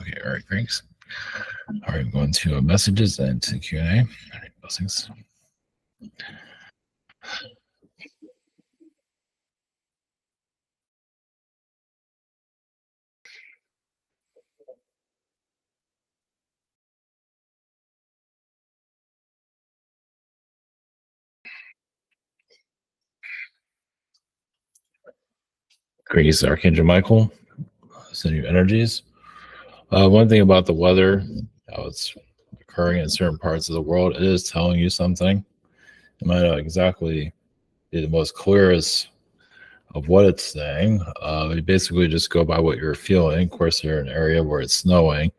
Okay, all right, thanks. All right, I'm going to messages and to Q&A. All right, blessings. Greetings, Archangel Michael. Send you energies. One thing about the weather, how it's occurring in certain parts of the world, it is telling you something. It might not exactly be the most clearest of what it's saying. You basically just go by what you're feeling. Of course, you're in an area where it's snowing.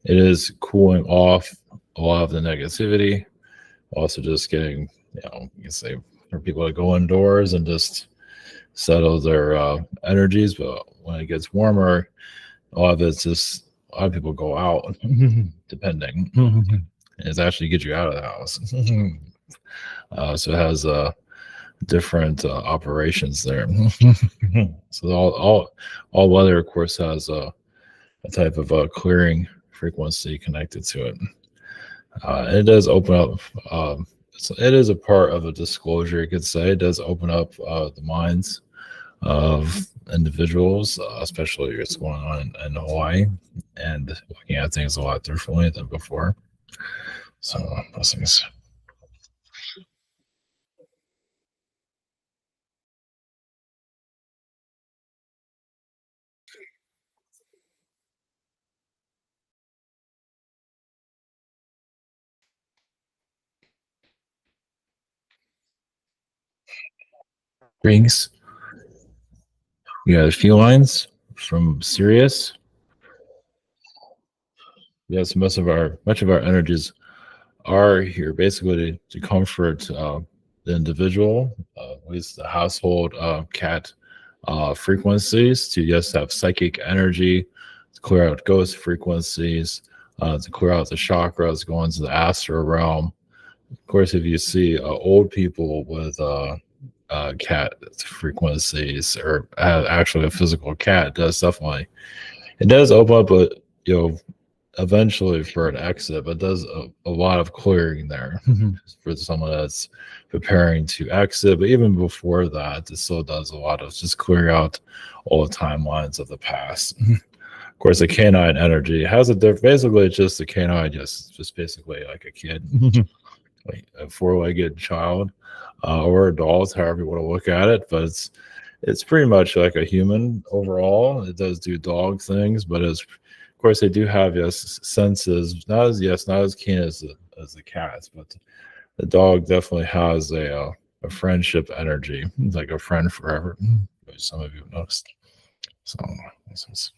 It is cooling off a lot of the negativity. Also, just getting, you can say, for people to go indoors and just settle their energies. But when it gets warmer, a lot of it's just a lot of people go out, depending. And it's actually get you out of the house. So it has different operations there. So all weather, of course, has a type of clearing frequency connected to it. It does open up. It is a part of a disclosure, you could say. It does open up the minds of individuals, especially what's going on in Hawaii, and looking at things a lot differently than before. So, blessings. Rings. We got Felines from Sirius. Yes, much of our energies are here basically to comfort the individual, at least the household cat frequencies, to just have psychic energy, to clear out ghost frequencies, to clear out the chakras, go into the astral realm. Of course, if you see old people with cat frequencies, or actually a physical cat, it does open up eventually for an exit, but does a lot of clearing there for someone that's preparing to exit. But even before that, it still does a lot of just clearing out all the timelines of the past. Of course, the canine energy has basically it's just a canine, just basically like a kid, like a four-legged child, or adult, however you want to look at it. But it's pretty much like a human overall. It does do dog things, but of course, they do have senses, not as keen as the cats, but the dog definitely has a friendship energy, like a friend forever. Some of you have noticed. So this is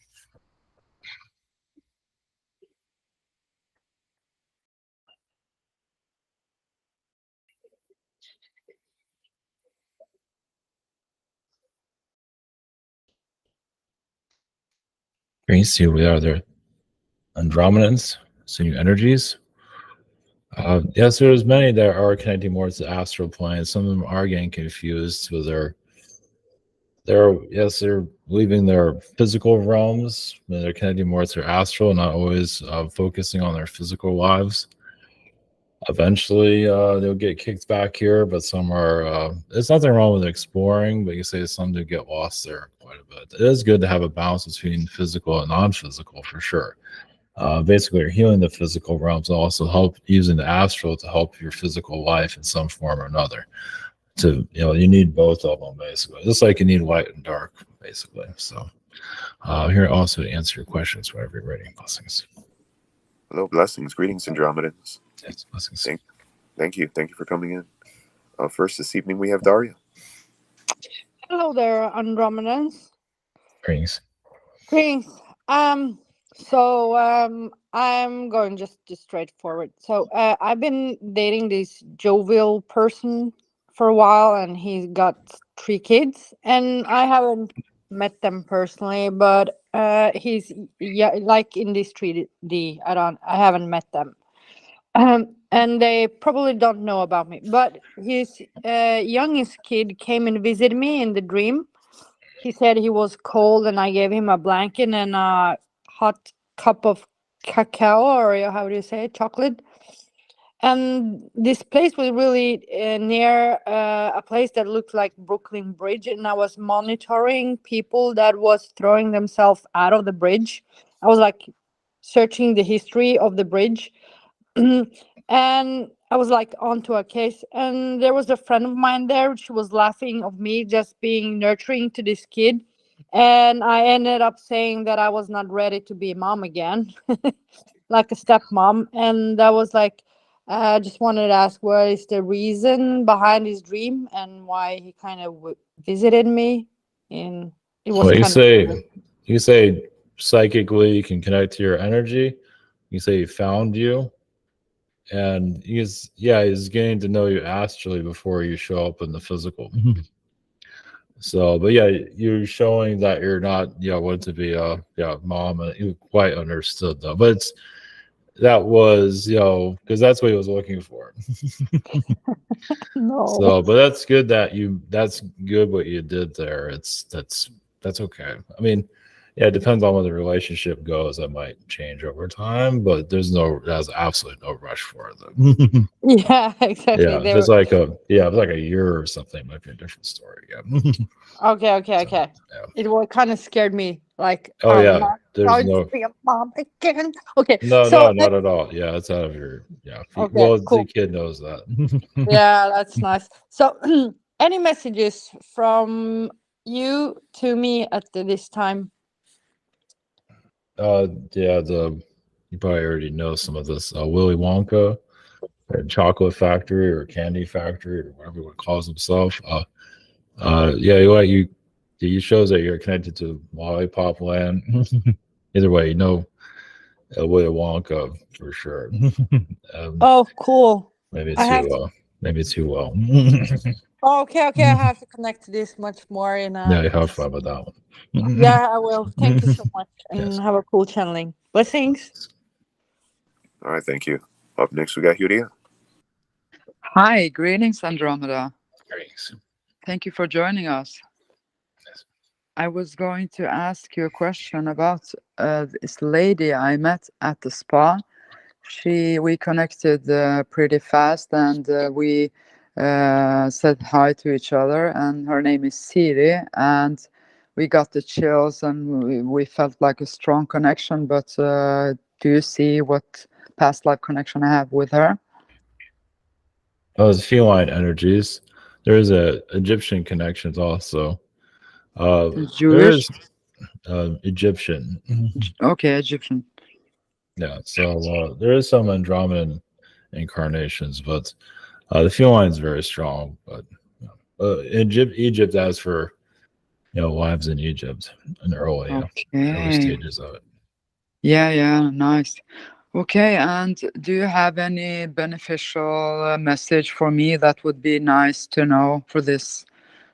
great. See, we are there. Andromedans, so new energies. Yes, there's many that are connecting more to the astral plane. Some of them are getting confused with they're leaving their physical realms, and they're connecting more to their astral, not always focusing on their physical lives. Eventually, they'll get kicked back here, but some are. There's nothing wrong with exploring, but you say some do get lost there quite a bit. It is good to have a balance between physical and non-physical for sure. Basically, you're healing the physical realms, also help using the astral to help your physical life in some form or another. You need both of them basically, just like you need light and dark basically. So here also to answer your questions whenever you're ready. Blessings. Hello, blessings. Greetings, Andromedans. Yes, blessings. Thank you for coming in. First this evening we have Daria. Hello there, Andromedans. Greetings. So I'm going just straightforward. So I've been dating this jovial person for a while, and he's got 3 kids, and I haven't met them personally, but he's like in this 3D. I haven't met them. And they probably don't know about me, but his youngest kid came and visited me in the dream. He said he was cold, and I gave him a blanket and a hot cup of cacao, or how do you say it, chocolate. And this place was really near a place that looked like Brooklyn Bridge, and I was monitoring people that was throwing themselves out of the bridge. I was like searching the history of the bridge. And I was like onto a case, and there was a friend of mine there. She was laughing of me just being nurturing to this kid, and I ended up saying that I was not ready to be a mom again, like a stepmom. And that was like, I just wanted to ask what is the reason behind his dream and why he kind of visited me. And it was Well, kind of you say psychically you can connect to your energy. You say he found you, and he's getting to know you astrally before you show up in the physical. So, but yeah, you're showing that you're not wanting to be a mom, and you quite understood that. But that was because that's what he was looking for. no. So, but that's good that's good what you did there. That's okay. I mean, yeah, it depends on where the relationship goes. That might change over time, but there's absolutely no rush for it. Yeah, exactly. Yeah, if it's like a year or something, it might be a different story. Yeah. Okay. Yeah. It was kind of scared me. Like, Oh I'm yeah, not there's going no to be a mom again. Okay, no, so not at all. Yeah, it's out of your okay, well, the cool. kid knows that. Yeah, that's nice. So, any messages from you to me at this time? Yeah, you probably already know some of this. Willy Wonka, or chocolate factory or candy factory or whatever he calls himself. Yeah, you shows that you're connected to Lollipop Land. Either way, Willy Wonka for sure. Oh, cool. Maybe I have too well. okay. I have to connect to this much more in Yeah, you have fun with that one. yeah, I will. Thank you so much, and Yes. have a cool channeling. Blessings. All right, thank you. Up next, we got Hudia. Hi, greetings, Andromeda. Thanks. Thank you for joining us. Yes. I was going to ask you a question about this lady I met at the spa. We connected pretty fast, and we said hi to each other. And her name is Siri, and we got the chills, and we felt like a strong connection. But do you see what past life connection I have with her? Oh, it's feline energies. There is Egyptian connections also. There Jewish? is Egyptian. Okay, Egyptian. Yeah, so there is some Andromedan incarnations, but the feline is very strong. But Egypt, as for lives in Egypt in the early stages of it. Yeah, nice. Okay, and do you have any beneficial message for me that would be nice to know for this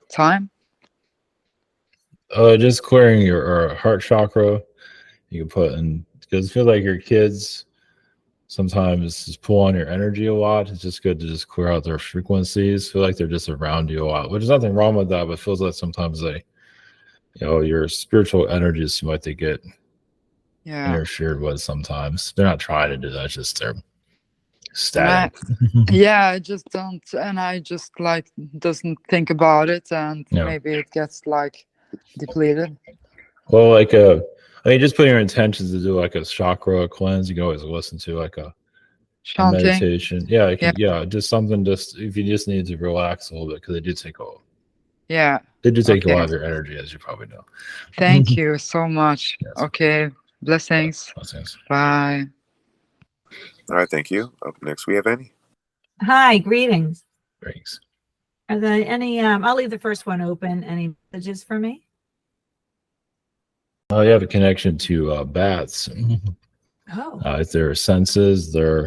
time? Just clearing your heart chakra. You can put in, because it feels like your kids sometimes just pull on your energy a lot. It's just good to just clear out their frequencies. Feel like they're just around you a lot, which is nothing wrong with that, but it feels like sometimes your spiritual energies seem like they get interfered with sometimes. They're not trying to do that, it's just they're static. I just don't, and I just like doesn't think about it, and maybe it gets like depleted. Well, just put your intentions to do like a chakra cleanse. You can always listen to like a meditation. Yeah, just something. Just if you just need to relax a little bit, because they do take a lot of your energy, as you probably know. Thank you so much. Yes. Okay, blessings. Bye. All right, thank you. Up next, we have Annie. Hi, greetings. Thanks. Are there any? I'll leave the first one open. Any messages for me? You have a connection to bats. Oh. It's their senses. They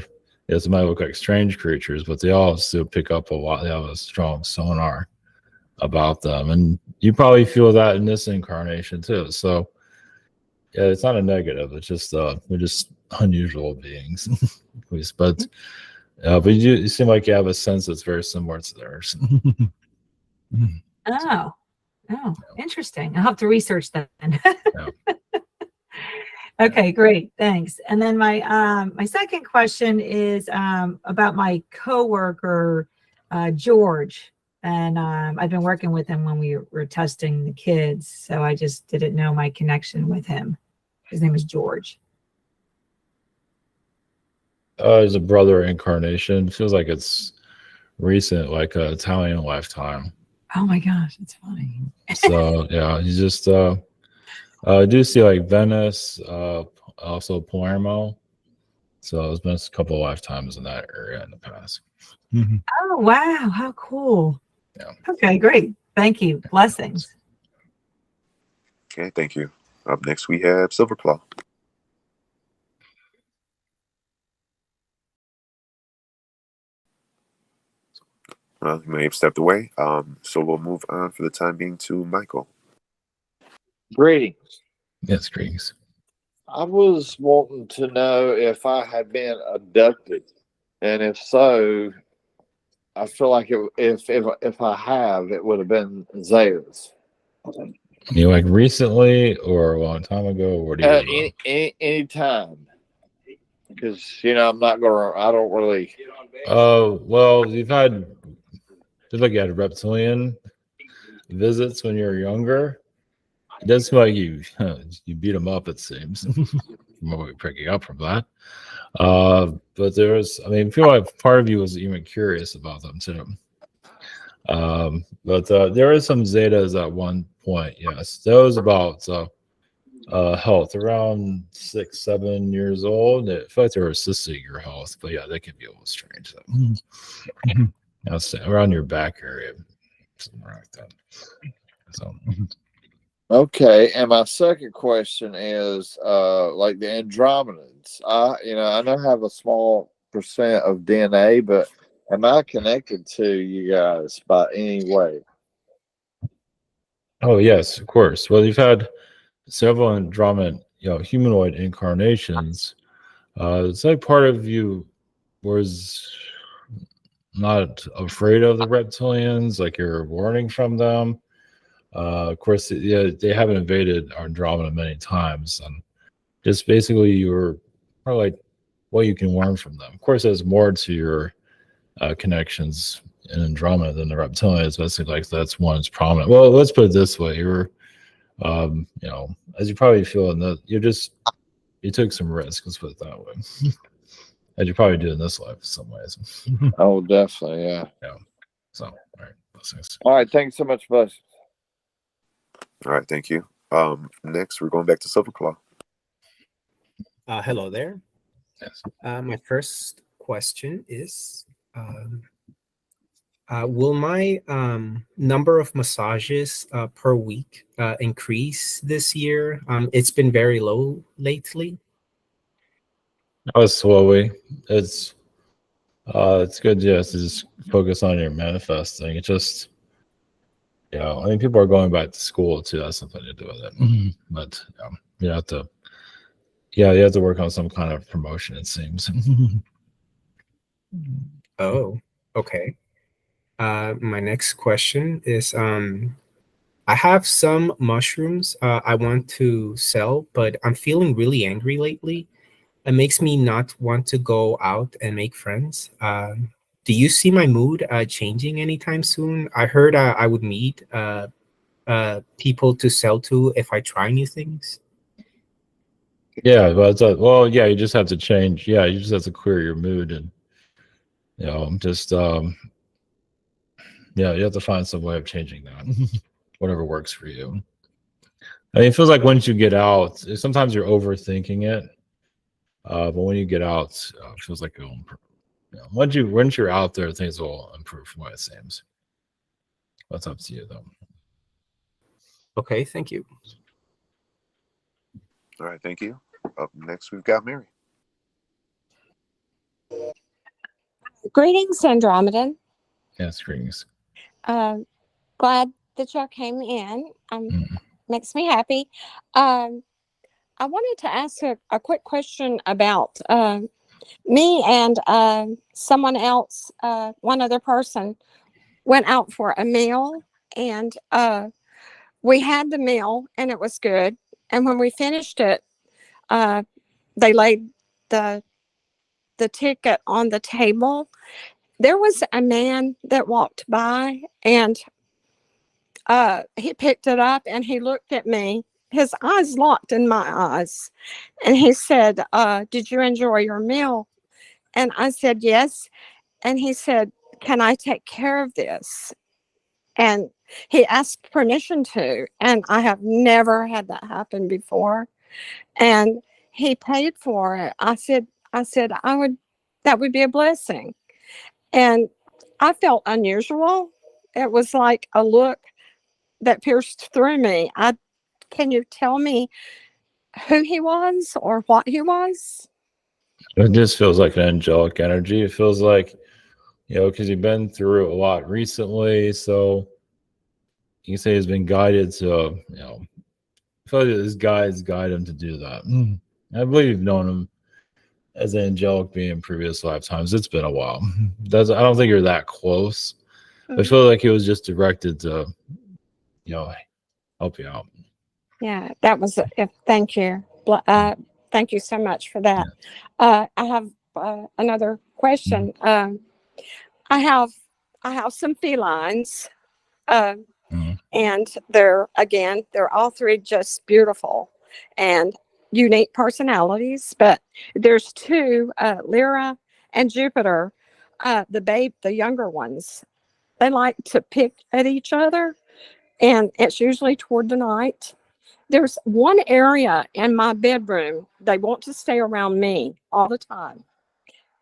might look like strange creatures, but they all still pick up a lot. They have a strong sonar about them, and you probably feel that in this incarnation too. So, yeah, it's not a negative. It's just they're just unusual beings, at least. But you seem like you have a sense that's very similar to theirs. Oh, interesting. I'll have to research that then. Okay, great. Thanks. And then my second question is about my coworker, George. And I've been working with him when we were testing the kids. So I just didn't know my connection with him. His name is George. He's a brother incarnation. Feels like it's recent, like a Italian lifetime. Oh my gosh, it's funny. So yeah, he's just I do see like Venice, also Palermo. So there's been a couple of lifetimes in that area in the past. Oh wow, how cool. Yeah. Okay, great. Thank you. Blessings. Okay, thank you. Up next, we have Silverclaw. Well, you may have stepped away. So we'll move on for the time being to Michael. Greetings. Yes, greetings. I was wanting to know if I had been abducted, and if so, I feel like if I have, it would have been Zayas. You like recently or a long time ago? Or do you? Any time, because I'm not gonna. I don't really. Well, you've had just like you had reptilian visits when you were younger. It does seem like you beat them up. It seems from what we're picking up from that. But there's, I mean, I feel like part of you was even curious about them too. But there is some zetas at one point. Yes, that was about health around 6-7 years old. It felt like they were assisting your health, but yeah, they can be a little strange. So. Around your back area, something like that. So. Okay, and my second question is, like the Andromedans. I know I have a small percent of DNA, but am I connected to you guys by any way? Oh yes, of course. Well, you've had several Andromedan, humanoid incarnations. It's like part of you was not afraid of the reptilians, like you're warning from them. Of course, yeah, they haven't invaded Andromeda many times, and just basically you're probably like what you can learn from them. Of course, there's more to your connections in Andromeda than the reptilians. Basically, like that's one is prominent. Well, let's put it this way: you're, as you probably feel in that you took some risks. Let's put it that way. As you probably do in this life in some ways. Oh, definitely, yeah. Yeah. So, all right, blessings. All right, thanks so much, Buzz. All right, thank you. Next, we're going back to Silverclaw. Hello there. Yes. My first question is, will my number of massages per week increase this year? It's been very low lately. Slowly. It's good, yes, to just focus on your manifesting. It just, I mean, people are going back to school too. That's something to do with it. But you have to, you have to work on some kind of promotion, it seems. Oh, okay. My next question is, I have some mushrooms I want to sell, but I'm feeling really angry lately. It makes me not want to go out and make friends. Do you see my mood changing anytime soon? I heard I would meet people to sell to if I try new things. Yeah, but you just have to change. Yeah, you just have to clear your mood and just you have to find some way of changing that. Whatever works for you. I mean, it feels like once you get out, sometimes you're overthinking it. But when you get out, it feels like it'll improve. Once you're out there, things will improve from what it seems. That's up to you, though. Okay, thank you. All right, thank you. Up next, we've got Mary. Greetings, Andromedan. Yes, greetings. Glad that y'all came in. Makes me happy. I wanted to ask a quick question about me and someone else, one other person, went out for a meal, and we had the meal, and it was good. And when we finished it, they laid the ticket on the table, there was a man that walked by, and he picked it up and he looked at me, his eyes locked in my eyes, and he said, did you enjoy your meal? And I said, yes. And he said, can I take care of this? And he asked permission to, and I have never had that happen before. And he paid for it. I said, that would be a blessing. And I felt unusual. It was like a look that pierced through me. Can you tell me who he was or what he was? It just feels like an angelic energy. It feels like, because you've been through a lot recently, so you can say he's been guided to, I feel like his guides guide him to do that. I believe you've known him as an angelic being in previous lifetimes. It's been a while. I don't think you're that close. I feel like he was just directed to, help you out. Yeah, that was thank you. Thank you so much for that. I have another question. I have some felines, and they're all three just beautiful and unique personalities. But there's two, Lyra and Jupiter, the younger ones. They like to pick at each other, and it's usually toward the night. There's one area in my bedroom, they want to stay around me all the time.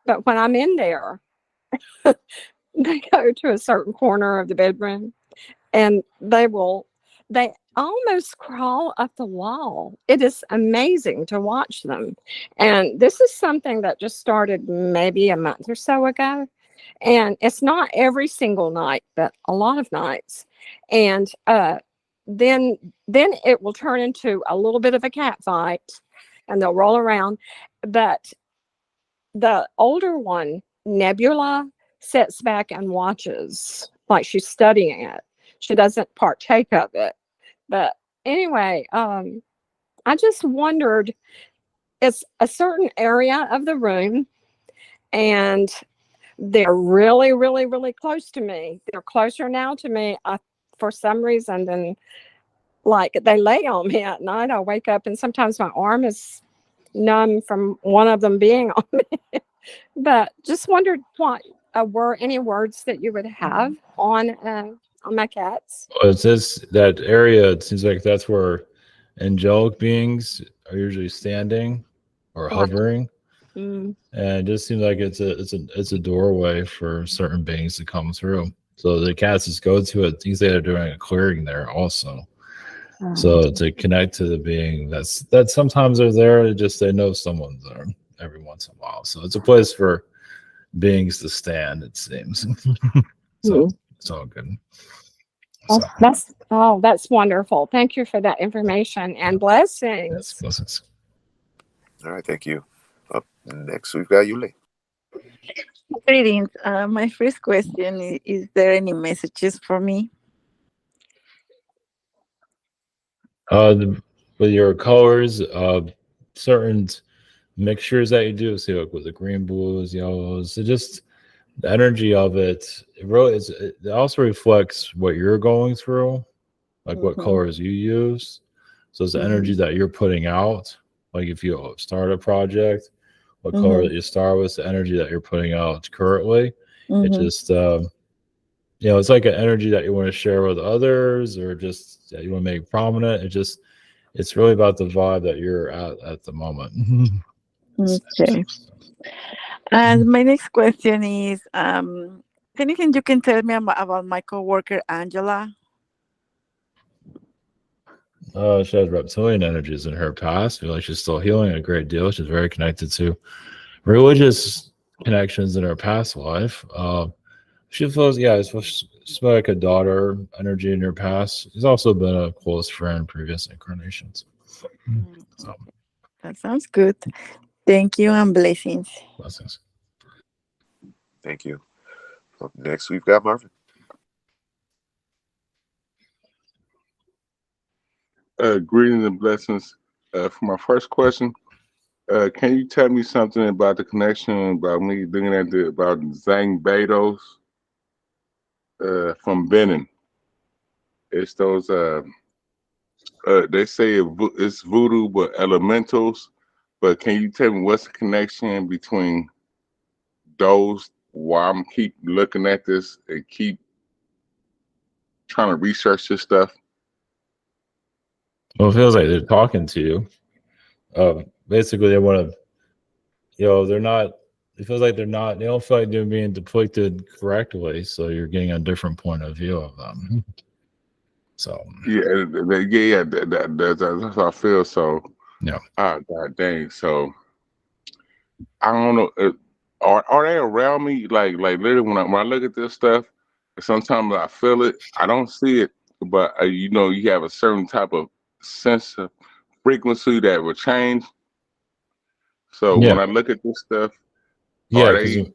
But when I'm in there, they go to a certain corner of the bedroom, and they almost crawl up the wall. It is amazing to watch them. And this is something that just started maybe a month or so ago. And it's not every single night, but a lot of nights. And then it will turn into a little bit of a cat fight, and they'll roll around. But the older one, Nebula, sits back and watches like she's studying it. She doesn't partake of it. But anyway, I just wondered, it's a certain area of the room, and they're really, really, really close to me. They're closer now to me for some reason than, like, they lay on me at night. I wake up and sometimes my arm is numb from one of them being on me. But just wondered what were any words that you would have on my cats. Well, it's just that area. It seems like that's where angelic beings are usually standing or hovering. And it just seems like it's a doorway for certain beings to come through. So the cats just go to it. You say they're doing a clearing there also. So to connect to the being that sometimes they're there, they know someone's there every once in a while. So it's a place for beings to stand, it seems. So it's all good. So. That's wonderful. Thank you for that information and blessings. Yes, blessings. All right, thank you. Up next, we've got Youi. Greetings. My first question is there any messages for me? With your colors, certain mixtures that you do, see, like with the green, blues, yellows, just the energy of it. It really is. It also reflects what you're going through, like what colors you use. So it's the energy that you're putting out. Like if you start a project, what color that you start with, the energy that you're putting out currently. It just, it's like an energy that you want to share with others, or just that you want to make prominent. It's really about the vibe that you're at the moment. Okay. And my next question is, anything you can tell me about my coworker Angela? She has reptilian energies in her past. I feel like she's still healing a great deal. She's very connected to religious connections in her past life. She feels, it's like a daughter energy in her past. She's also been a close friend in previous incarnations. So. That sounds good. Thank you and blessings. Blessings. Thank you. Up next, we've got Marvin. Greetings and blessings. For my first question, Can you tell me something about the connection about me looking at about Zang Bedos from Benin? It's those they say it's voodoo, but elementals. But can you tell me what's the connection between those? Why I'm keep looking at this and keep trying to research this stuff? Well, it feels like they're talking to you. Basically, they want to, they're not. It feels like they're not. They don't feel like they're being depicted correctly, so you're getting a different point of view of them. So that's how I feel. So yeah. God dang. So I don't know. Are they around me? Like literally when I look at this stuff, sometimes I feel it. I don't see it, but you have a certain type of sense of frequency that will change. So when I look at this stuff, yeah, because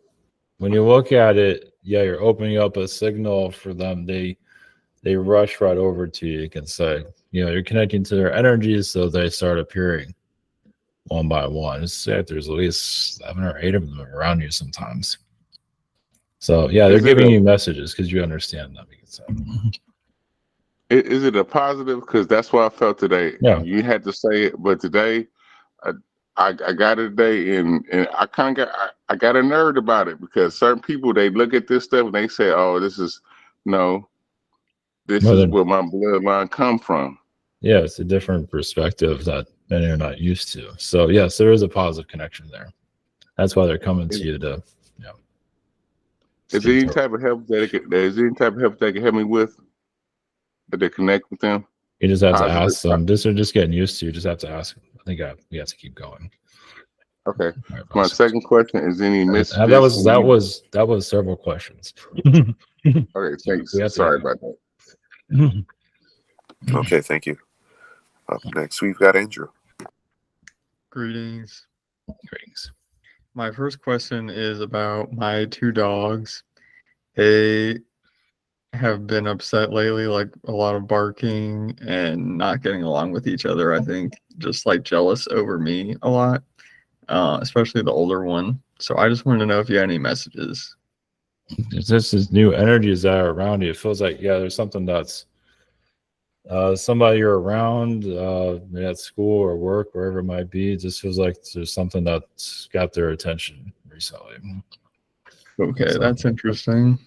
when you look at it, you're opening up a signal for them. They rush right over to you. You can say, you're connecting to their energies, so they start appearing one by one. It's like there's at least 7 or 8 of them around you sometimes. So they're giving you messages because you understand them. You can say. Is it a positive? Because that's what I felt today. Yeah. You had to say it, but today, I got it today, and I kind of got a nerd about it because certain people, they look at this stuff and they say, "Oh, this is where my bloodline come from." Yeah, it's a different perspective that many are not used to. So yes, there is a positive connection there. That's why they're coming to you to. Is there any type of help they can help me with? That they connect with them? You just have to ask them. They're just getting used to. You just have to ask them. I think we have to keep going. Okay. My second question is any messages. That was several questions. Okay, thanks. Sorry about that. Okay, thank you. Up next, we've got Andrew. Greetings. Greetings. My first question is about my 2 dogs. They have been upset lately, like a lot of barking and not getting along with each other. I think just like jealous over me a lot, especially the older one. So I just wanted to know if you had any messages. It's just this new energies that are around you. It feels like there's something that's somebody you're around at school or work, wherever it might be. It just feels like there's something that's got their attention recently. Okay, that's interesting.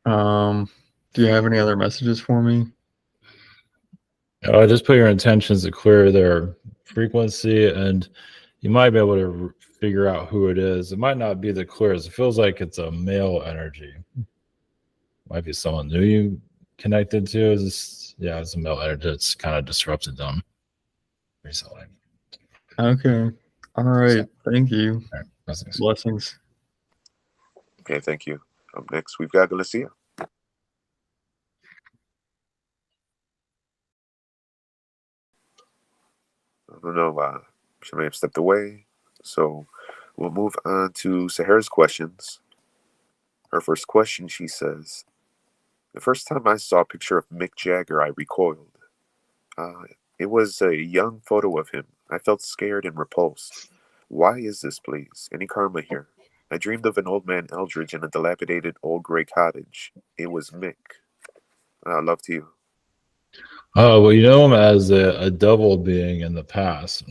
Do you have any other messages for me? Just put your intentions to clear their frequency, and you might be able to figure out who it is. It might not be the clearest. It feels like it's a male energy. Might be someone new you connected to. It's a male energy that's kind of disrupted them recently. Okay. All right. Thank you. All right. Blessings. Okay, thank you. Up next, we've got Galacia. I don't know. She may have stepped away. So we'll move on to Sahara's questions. Her first question, she says, the first time I saw a picture of Mick Jagger, I recoiled. It was a young photo of him. I felt scared and repulsed. Why is this, please? Any karma here? I dreamed of an old man Eldridge in a dilapidated old gray cottage. It was Mick. Love to you. Oh, well, you know him as a devil being in the past.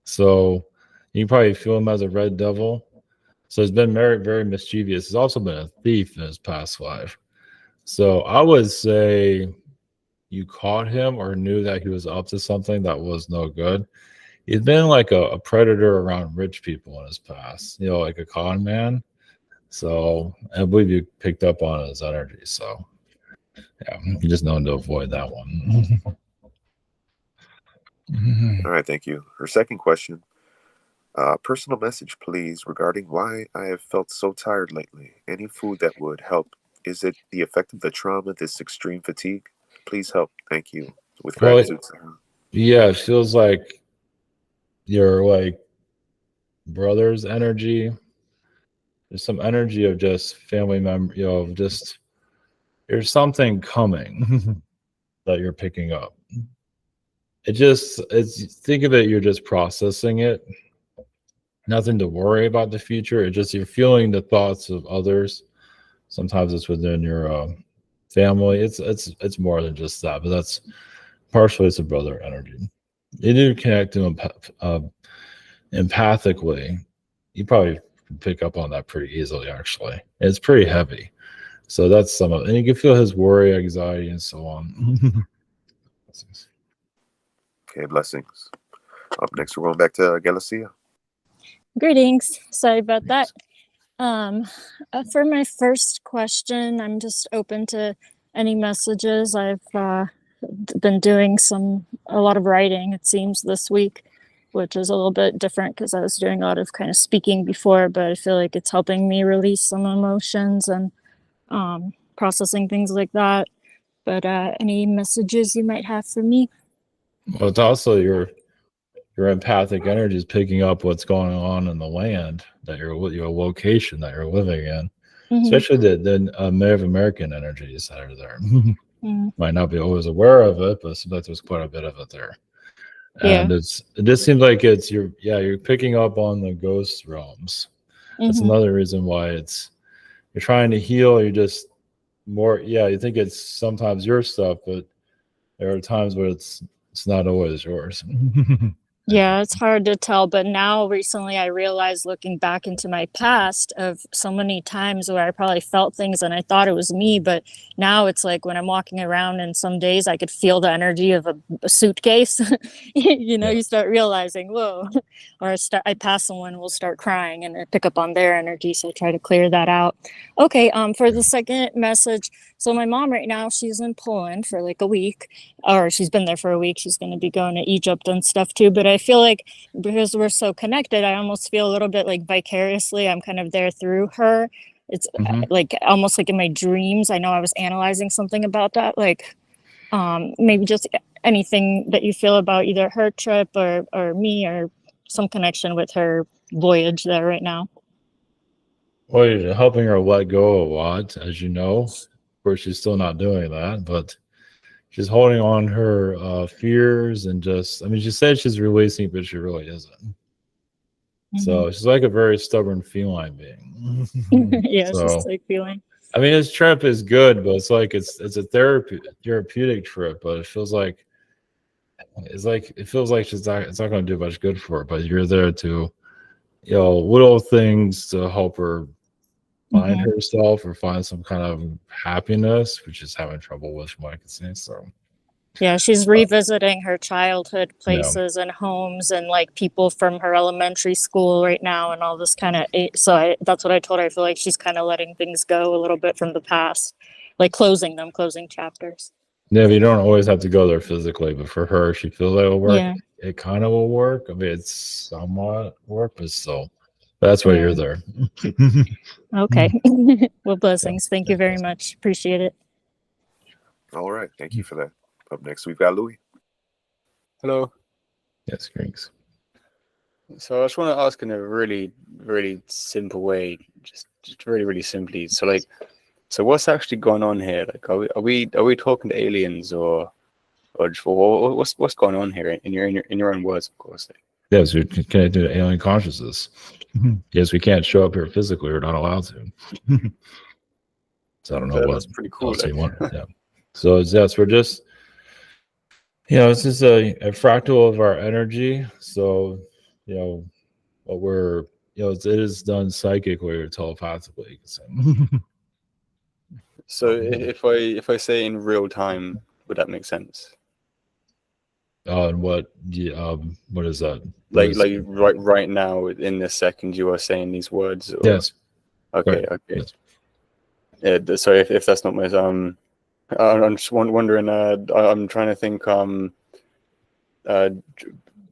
So you probably feel him as a red devil. So he's been very, very mischievous. He's also been a thief in his past life. So I would say you caught him or knew that he was up to something that was no good. He's been like a predator around rich people in his past, like a con man. So I believe you picked up on his energy. So you just know to avoid that one. All right, thank you. Her second question, personal message, please, regarding why I have felt so tired lately. Any food that would help. Is it the effect of the trauma, this extreme fatigue? Please help. Thank you. With gratitude. Yeah, it feels like your brother's energy. There's some energy of just family member, of just there's something coming that you're picking up. it's think of it, you're just processing it. Nothing to worry about the future. It's just you're feeling the thoughts of others. Sometimes it's within your family. It's more than just that, but that's partially it's a brother energy. You do connect to empathically. You probably pick up on that pretty easily. Actually, it's pretty heavy. So that's some of it. And you can feel his worry, anxiety, and so on. Okay, blessings. Up next, we're going back to Galacia. Greetings. Sorry about that. For my first question, I'm just open to any messages. I've been doing a lot of writing, it seems, this week, which is a little bit different because I was doing a lot of kind of speaking before, but I feel like it's helping me release some emotions and processing things like that. But any messages you might have for me? Well, it's also your empathic energy is picking up what's going on in the land that your location that you're living in, especially the Native American energies that are there. Might not be always aware of it, but sometimes there's quite a bit of it there. And it just seems like you're picking up on the ghost realms. That's another reason why you're trying to heal. You're just more, you think it's sometimes your stuff, but there are times where it's not always yours. Yeah, it's hard to tell, but now recently I realized, looking back into my past, of so many times where I probably felt things and I thought it was me, but now it's like when I'm walking around and some days I could feel the energy of a suitcase. You start realizing, whoa, or I pass someone, will start crying and I pick up on their energy, so I try to clear that out. Okay, for the second message, so my mom right now, she's in Poland for like a week, or she's been there for a week. She's going to be going to Egypt and stuff too, but I feel like because we're so connected, I almost feel a little bit like vicariously I'm kind of there through her. It's like almost like in my dreams. I know I was analyzing something about that, like maybe just anything that you feel about either her trip or me, or some connection with her voyage there right now. Well, you're helping her let go a lot, as you know. Of course, she's still not doing that, but she's holding on her fears and she said she's releasing, but she really isn't. So she's like a very stubborn feline being. Yeah, she's like feeling. His trip is good, but it's like it's a therapeutic trip, but it feels like it's not going to do much good for her. But you're there to, little things to help her find herself or find some kind of happiness, which is having trouble with, from what I can see. So yeah, she's revisiting her childhood places and homes and like people from her elementary school right now and all this kind of. So that's what I told her. I feel like she's kind of letting things go a little bit from the past, like closing chapters. Yeah, you don't always have to go there physically, but for her, she feels like it'll work. Yeah. It kind of will work. It's somewhat work, but still, that's why you're there. Okay. Well, blessings. Thank you very much. Appreciate it. All right. Thank you for that. Up next, we've got Louie. Hello. Yes, thanks. So I just want to ask in a really, really simple way, just really, really simply. So what's actually going on here? Like, are we talking to aliens or what's going on here in your own words, of course? Yes, we're connected to alien consciousness. Yes, we can't show up here physically. We're not allowed to. So I don't know That's pretty cool. So we're just, it's just a fractal of our energy. So, what we're, it is done psychically or telepathically, you can say. So if I say in real time, would that make sense? And what is that? Right now in this second you are saying these words? Or... Yes. Okay. Right. Okay. Yes. Yeah. Sorry if that's not my I'm just wondering. I'm trying to think.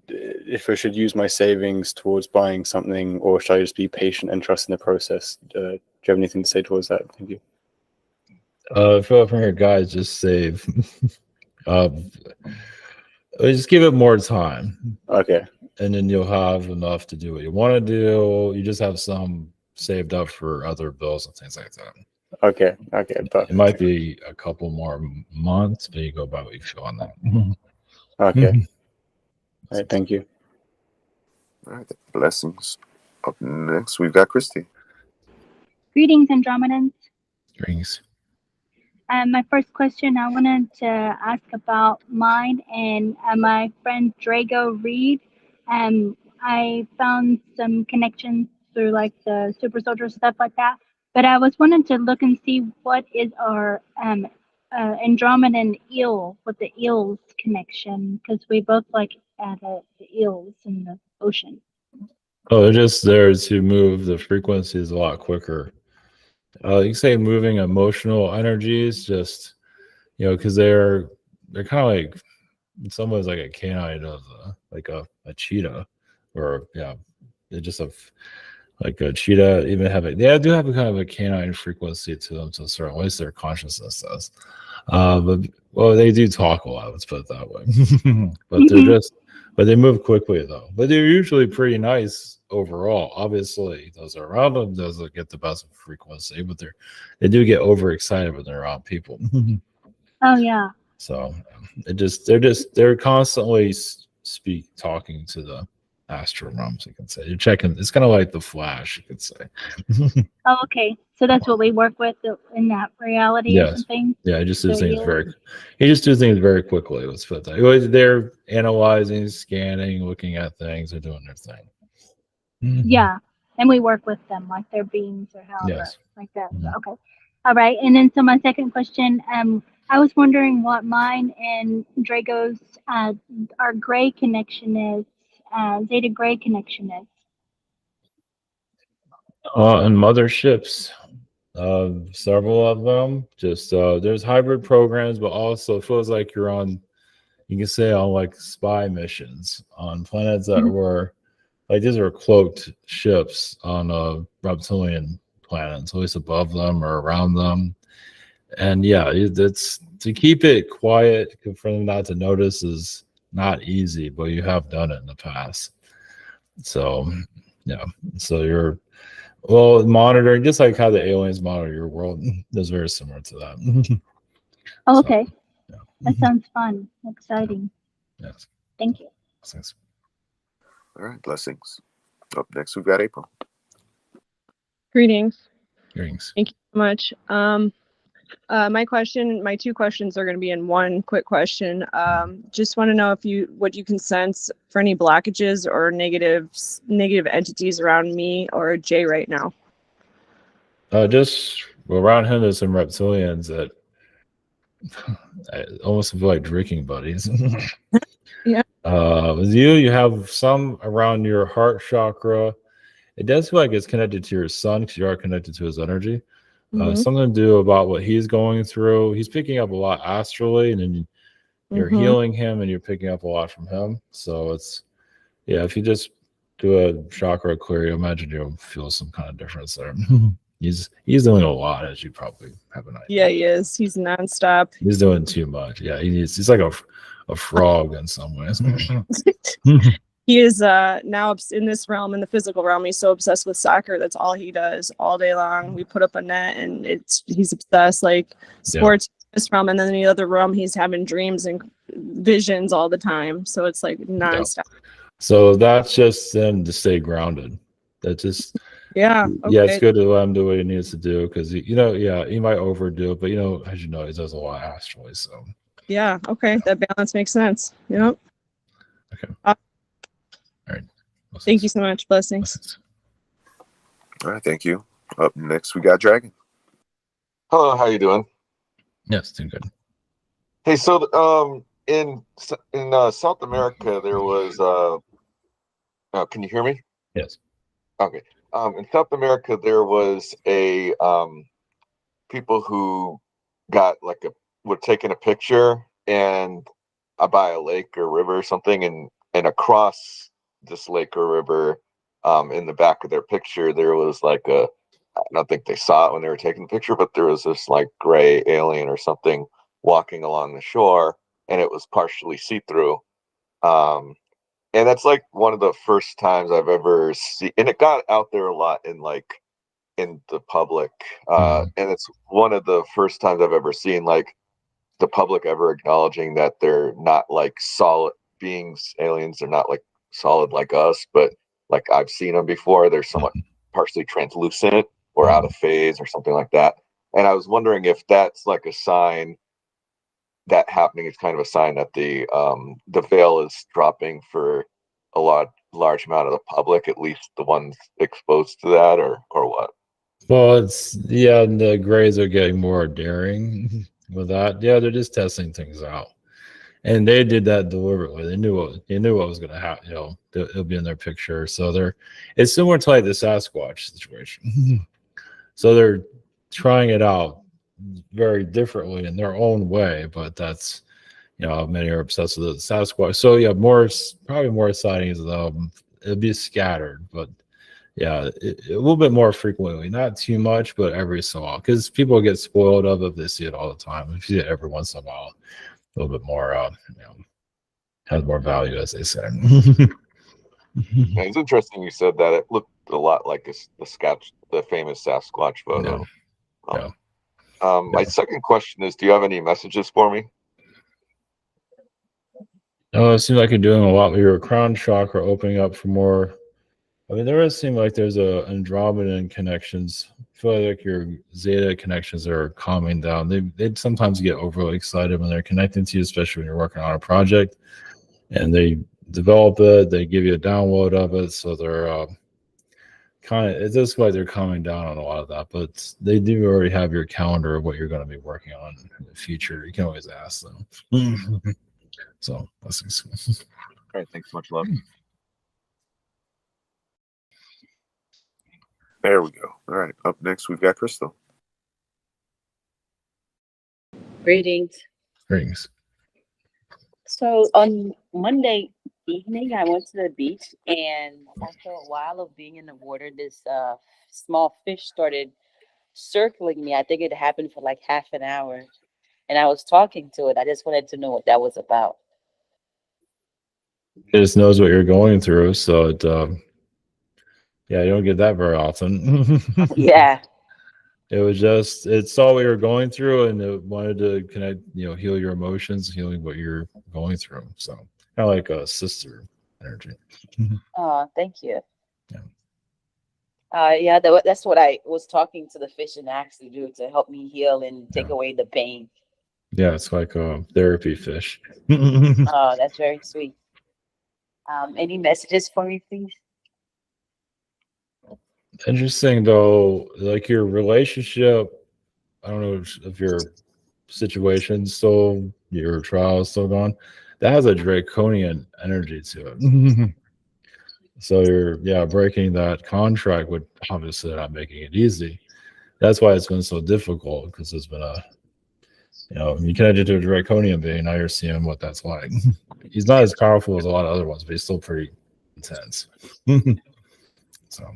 If I should use my savings towards buying something, or should I just be patient and trust in the process? Do you have anything to say towards that? Thank you. From here, guys, just save. Just give it more time. Okay. And then you'll have enough to do what you want to do. You just have some saved up for other bills and things like that. Okay. Perfect. It might be a couple more months, but you go by what you feel on that. Okay. All right, thank you. All right, blessings. Up next, we've got Christie. Greetings, Andromedans. Greetings. My first question, I wanted to ask about mine and my friend Drago Reed. I found some connections through like the super soldier stuff like that, but I was wanting to look and see what is our Andromedan eel with the eels connection, because we both like the eels in the ocean. Oh, they're just there to move the frequencies a lot quicker. You can say moving emotional energies, just because they're kind of like in some ways like a canine of like a cheetah, or they just have like a cheetah. Even they do have a kind of a canine frequency to them to a certain ways. Their consciousness does, but they do talk a lot. Let's put it that way. But they move quickly though. But they're usually pretty nice overall. Obviously, those around them doesn't get the best frequency, but they do get overexcited when they're around people. Oh yeah. So they're constantly talking to the astral realms. You can say you're checking. It's kind of like the Flash, you could say. Oh, okay. So that's what we work with in that reality. Yes. Or something. Yeah, he just do things very quickly. Let's put it that way. They're analyzing, scanning, looking at things. They're doing their thing. Yeah, and we work with them like they're beings or however, Yes. like that. So, okay. All right. And then so my second question, I was wondering what mine and Drago's our gray connection is, Zeta Gray connection is. And motherships, several of them. Just there's hybrid programs, but also it feels like you're on. You can say on like spy missions on planets that were like these are cloaked ships on reptilian planets, at least above them or around them. And yeah, it's to keep it quiet for them not to notice is not easy, but you have done it in the past. So yeah, so you're monitoring just like how the aliens monitor your world. Is very similar to that. Oh, okay. That sounds fun, exciting. Yes. Thank you. Thanks. All right, blessings. Up next, we've got April. Greetings. Greetings. Thank you so much. My two questions are going to be in one quick question. Just want to know what you can sense for any blockages or negative entities around me or Jay right now. Just around him, there's some reptilians that I almost feel like drinking buddies. Yeah. With you have some around your heart chakra. It does feel like it's connected to your son because you are connected to his energy. Something to do about what he's going through. He's picking up a lot astrally, and then you're healing him, and you're picking up a lot from him. So it's if you just do a chakra clear, I imagine you'll feel some kind of difference there. He's doing a lot, as you probably have an idea. Yeah, he is. He's nonstop. He's doing too much. Yeah, he's like a frog in some ways. He is now in this realm, in the physical realm. He's so obsessed with soccer. That's all he does all day long. We put up a net, and he's obsessed. Like sports in this realm, and then in the other realm, he's having dreams and visions all the time. So it's like nonstop. So that's just them to stay grounded. That's just yeah. Okay. Yeah, it's good to let him do what he needs to do because he might overdo it, but as you know, he does a lot astrally. So yeah, okay, that balance makes sense. Yep. Okay. All right. Thank you so much. Blessings. All right, thank you. Up next, we got Dragon. Hello, how you doing? Yes, doing good. Hey, so in South America, there was can you hear me? Yes. Okay. In South America, there was a people who got were taking a picture and by a lake or river or something, and across this lake or river, in the back of their picture, there was I don't think they saw it when they were taking the picture, but there was this gray alien or something walking along the shore, and it was partially see-through. And that's one of the first times I've ever seen, and it got out there a lot in the public. And it's one of the first times I've ever seen the public ever acknowledging that they're not solid beings, aliens. They're not like solid like us, but like I've seen them before. They're somewhat partially translucent or out of phase or something like that. And I was wondering if that's like a sign, that happening is kind of a sign that the veil is dropping for a large amount of the public, at least the ones exposed to that, or what. Well, it's yeah, the grays are getting more daring with that. Yeah, they're just testing things out, and they did that deliberately. They knew what was going to happen. You know, it'll be in their picture. So it's similar to like the Sasquatch situation. So they're trying it out very differently in their own way, but that's, you know, many are obsessed with the Sasquatch. So yeah, probably more sightings of them. It'll be scattered, but yeah, a little bit more frequently, not too much, but every so often, because people get spoiled of it. They see it all the time. If you see it every once in a while, a little bit more, you know, has more value, as they say. Yeah, it's interesting you said that. It looked a lot like the famous Sasquatch photo. My second question is, do you have any messages for me? Oh, it seems like you're doing a lot with your crown chakra, opening up for more. I mean, there does seem like there's a Andromedan connections. I feel like your Zeta connections are calming down. They sometimes get overly excited when they're connecting to you, especially when you're working on a project, and they develop it. They give you a download of it, so they're it does feel like they're calming down on a lot of that. But they do already have your calendar of what you're going to be working on in the future. You can always ask them. So blessings. All right, thanks so much, love. There we go. All right, up next we've got Crystal. Greetings. Greetings. So on Monday evening, I went to the beach, and after a while of being in the water, this small fish started circling me. I think it happened for like half an hour, and I was talking to it. I just wanted to know what that was about. It just knows what you're going through, so it yeah, you don't get that very often. Yeah. It saw what you were going through, and it wanted to connect, you know, heal your emotions, healing what you're going through. So kind of like a sister energy. Oh, thank you. Yeah. Yeah, that's what I was talking to the fish and asked to do, to help me heal and take away the pain. Yeah, it's like a therapy fish. Oh, that's very sweet. Any messages for me, please? Interesting though, like your relationship, I don't know if your situation's still, your trial is still gone. That has a draconian energy to it. So you're breaking that contract would obviously not making it easy. That's why it's been so difficult, because there's been you connected to a draconian being, now you're seeing what that's like. He's not as powerful as a lot of other ones, but he's still pretty intense. So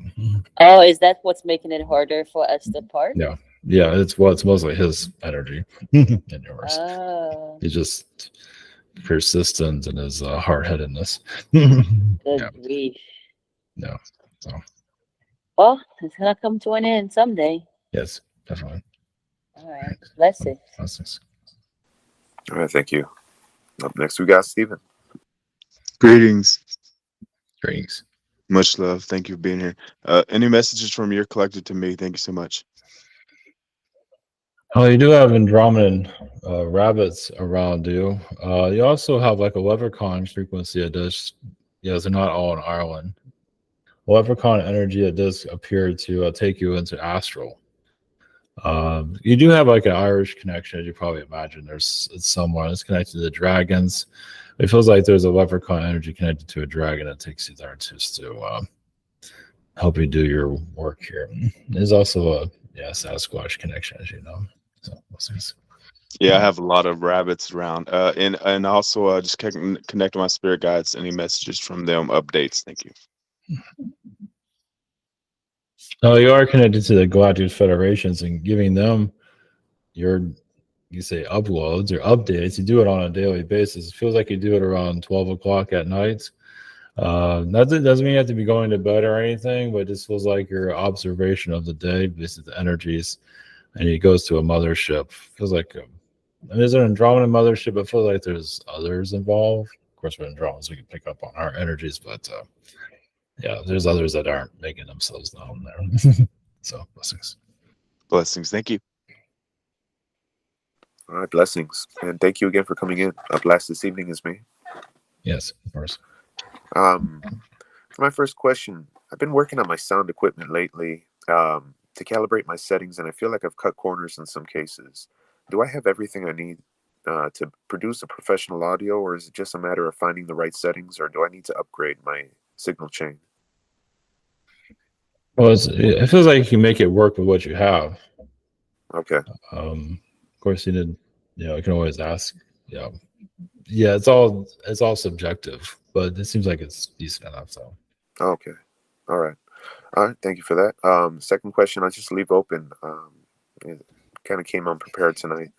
Oh, is that what's making it harder for us to part? yeah, it's mostly his energy and yours. Oh. He's just persistent in his hard-headedness. Good grief. No. So Well, it's gonna come to an end someday. yes, definitely. All right. Blessings. Blessings. All right, thank you. Up next we got Steven. Greetings. Greetings. Much love. Thank you for being here. Any messages from your collective to me? Thank you so much. Oh, you do have Andromedan rabbits around you. You also have like a leprechaun frequency that does, they're not all in Ireland. Leprechaun energy that does appear to take you into Astral. You do have like an Irish connection, as you probably imagine. It's someone that's connected to the dragons. It feels like there's a leprechaun energy connected to a dragon that takes you there just to help you do your work here. There's also a Sasquatch connection, as you know. So Yeah, I have a lot of rabbits around, and also just connect with my spirit guides. Any messages from them? Updates? Thank you. No, you are connected to the Galactic Federations and giving them you say uploads or updates. You do it on a daily basis. It feels like you do it around 12 o'clock at night. That doesn't mean you have to be going to bed or anything, but it just feels like your observation of the day, this is the energies, and it goes to a mothership. Feels like there's an Andromeda mothership, but it feels like there's others involved. course, we're in drones, we can pick up on our energies, but yeah, there's others that aren't making themselves known there. So blessings. Blessings. Thank you. All right, blessings. And thank you again for coming in. Up last this evening is me. Yes, of course. For my first question, I've been working on my sound equipment lately to calibrate my settings, and I feel like I've cut corners in some cases. Do I have everything I need to produce a professional audio, or is it just a matter of finding the right settings, or do I need to upgrade my signal chain? Well, it feels like you can make it work with what you have. Okay. Of course, you can always ask. Yeah, it's all subjective, but it seems like it's decent enough. So. Okay. All right. Thank you for that. Second question, I'll just leave open. It kind of came unprepared tonight.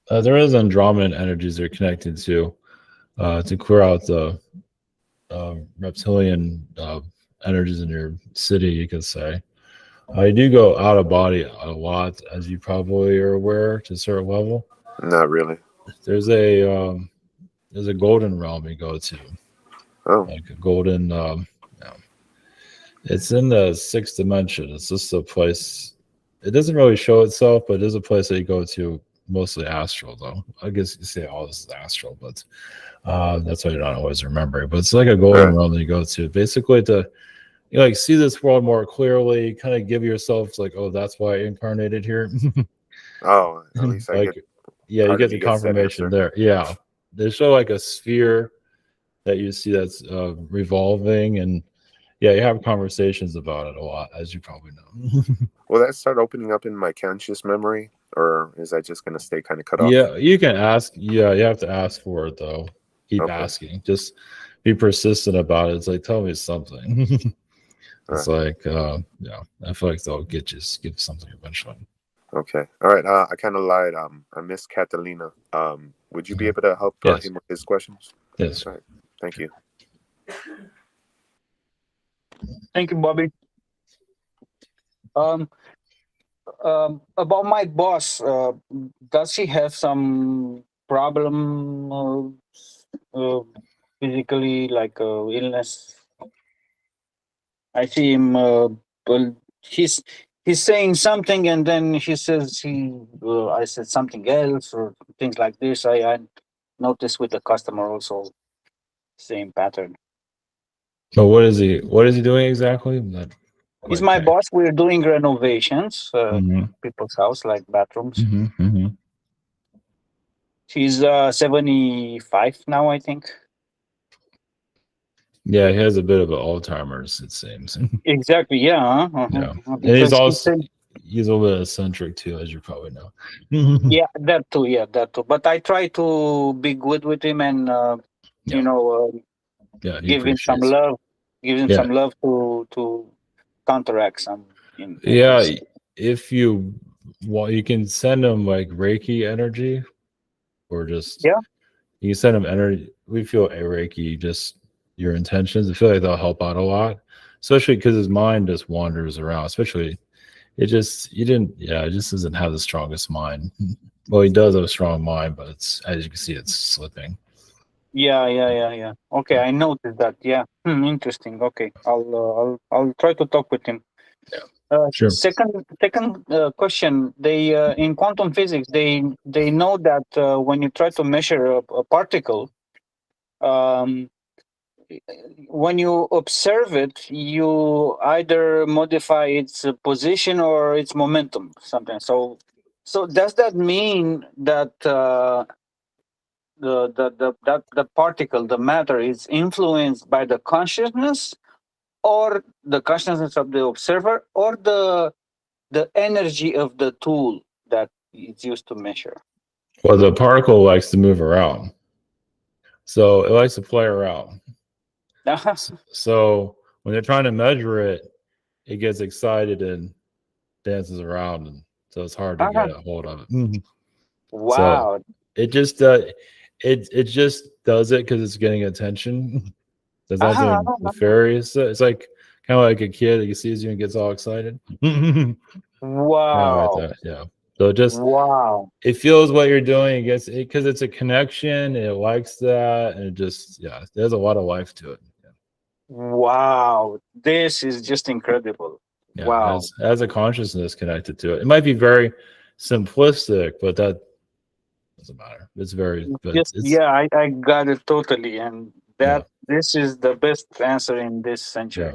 There is Andromedan energies they're connected to clear out the reptilian energies in your city, you could say. I do go out of body a lot, as you probably are aware, to a certain level. Not really. There's a golden realm you go to. Oh. Like a golden. It's in the 6th dimension. It's just a place. It doesn't really show itself, but it is a place that you go to, mostly astral, though. I guess you say all this is astral, but that's why you're not always remembering. But it's like a golden realm that you go to, basically to see this world more clearly, kind of give yourself like, oh, that's why I incarnated here. Oh, at least I get. Yeah, you get the confirmation there. Yeah, they show like a sphere that you see that's revolving, and yeah, you have conversations about it a lot, as you probably know. Will that start opening up in my conscious memory, or is that just going to stay kind of cut off? Yeah, you can ask. Yeah, you have to ask for it though. Keep asking. Just be persistent about it. It's like, tell me something. It's like, yeah, I feel like they'll give something eventually. Okay. All right. I kind of lied. I missed Catalina. Would you be able to help him with his questions? Yes. All right. Thank you. Thank you, Bobby. About my boss, does he have some problem physically, like illness? I see him. Well, he's saying something, and then he says I said something else, or things like this. I noticed with the customer also same pattern. So what is he doing exactly? He's my boss. We're doing renovations, people's house, like bathrooms. He's 75 now, I think. Yeah, he has a bit of an Alzheimer's, it seems. Exactly. Yeah. Yeah, and he's a little bit eccentric too, as you probably know. Yeah, that too. Yeah, that too. But I try to be good with him and give him some love. Give him some love to counteract some. If you want, you can send him like Reiki energy, or just you can send him energy. We feel a Reiki, just your intentions. I feel like they'll help out a lot, especially because his mind just wanders around. Especially, it just doesn't have the strongest mind. Well, he does have a strong mind, but it's, as you can see, it's slipping. Yeah. Okay, I noticed that. Yeah, interesting. Okay, I'll try to talk with him. Sure. Second question. They in quantum physics, they know that when you try to measure a particle, when you observe it, you either modify its position or its momentum, something. So does that mean that the particle, the matter, is influenced by the consciousness, or the consciousness of the observer, or the energy of the tool that it's used to measure? Well, the particle likes to move around, so it likes to play around. So when they're trying to measure it, it gets excited and dances around, and so it's hard to get a hold of it. Wow. So it just it just does it because it's getting attention. There's nothing nefarious. It's like kind of like a kid that sees you and gets all excited. Wow. Yeah. So it just Wow. it feels what you're doing. It gets it because it's a connection. It likes that, and it just there's a lot of life to it. Wow. This is just incredible. Yeah, Wow. as a consciousness connected to it. It might be very simplistic, but that doesn't matter. It's very, but Just it's I got it totally, and that this is the best answer in this century.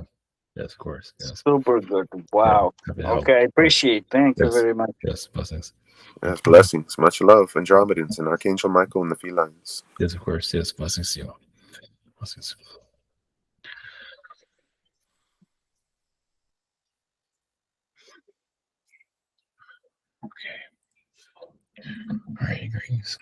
yes, of course, yes, Super good. Wow. happy to help. Okay, I appreciate. Thank you Yes, very much. yes, blessings. Yes, blessings. Much love. Andromedans and Archangel Michael and the Felines. Yes, of course, yes, blessings to you. Blessings. Okay. All right, greetings.